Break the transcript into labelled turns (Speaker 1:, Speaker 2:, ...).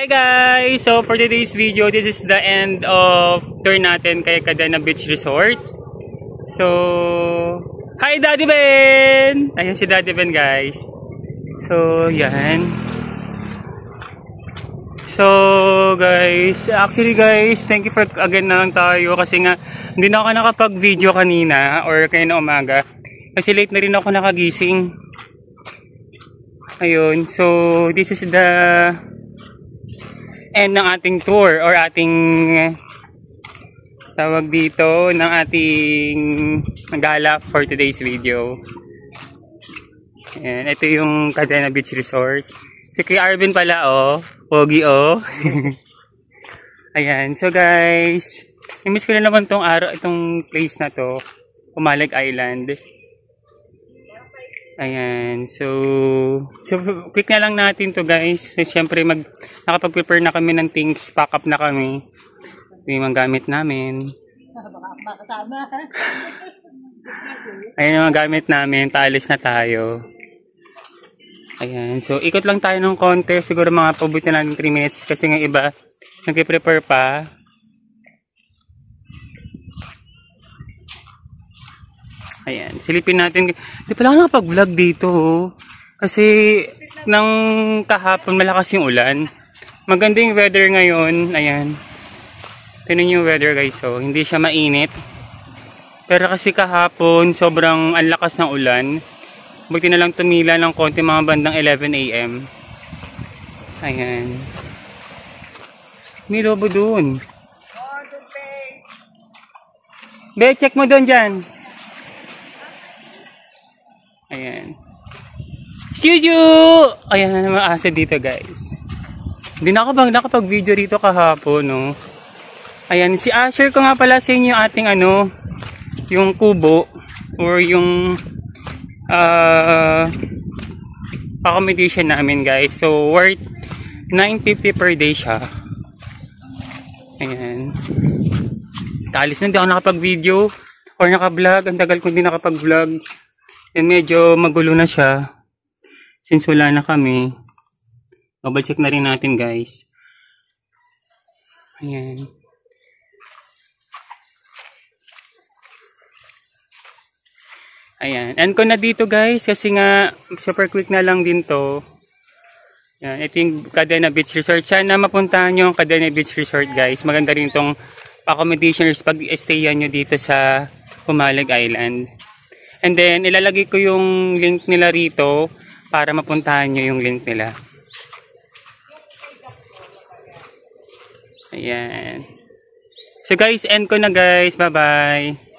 Speaker 1: Hi guys! So for today's video, this is the end of tour natin kay Cadena Beach Resort. So, hi Daddy Ben! Ayan si Daddy Ben guys. So, yan. So guys, actually guys, thank you for again na lang tayo kasi nga hindi na ako nakapag-video kanina or kanina umaga. Kasi late na rin ako nakagising. Ayun, so this is the end ng ating tour or ating tawag dito ng ating gala for today's video. Ayan, ito yung Cadena Beach Resort. Si Kuya Arvin pala, oh. Pogi, oh. Ayan, so guys, i-miss ko na naman itong place na to, Pumalag Island. Ayan, so quick na lang natin to guys. So, siyempre nakapag-prepare na kami ng things, pack up na kami. Ito yung mga gamit namin. Ayan yung mga gamit namin, paalis na tayo. Ayan, so ikot lang tayo ng konti, siguro mga pabuti na natin 3 minutes kasi nga iba nag-prepare pa. Ayan, silipin natin. Di pala ako nakapag-vlog dito, oh. Kasi nang kahapon malakas yung ulan. Maganda yung weather ngayon. Ayan. Tingnan yung weather guys, oh. Hindi siya mainit. Pero kasi kahapon sobrang ang lakas ng ulan. Buti na lang tumila ng konti mga bandang 11 AM. Ayan. May lobo dun. Be, check mo dun dyan. Ayan. Juju! Ayan, mga aso dito guys. Hindi na ako nakapag-video dito kahapon, no? Ayan, si Asher ko nga pala sa inyo ating yung kubo or yung accommodation namin guys. So, worth 950 per day siya. Ayan. Talis na, hindi ako nakapag-video or naka-vlog. Ang tagal ko hindi nakapag-vlog. And medyo magulo na siya since wala na kami. Double check na rin natin guys. Ayan. Ayan. End ko na dito guys kasi nga super quick na lang din to. Ayan. Ito yung Cadena Beach Resort. Sana mapuntahan nyo ang Cadena Beach Resort guys. Maganda rin tong accommodations pag-stayan nyo dito sa Pumalag Island. And then, ilalagay ko yung link nila rito para mapuntahan nyo yung link nila. Ayan. So guys, end ko na guys. Bye-bye.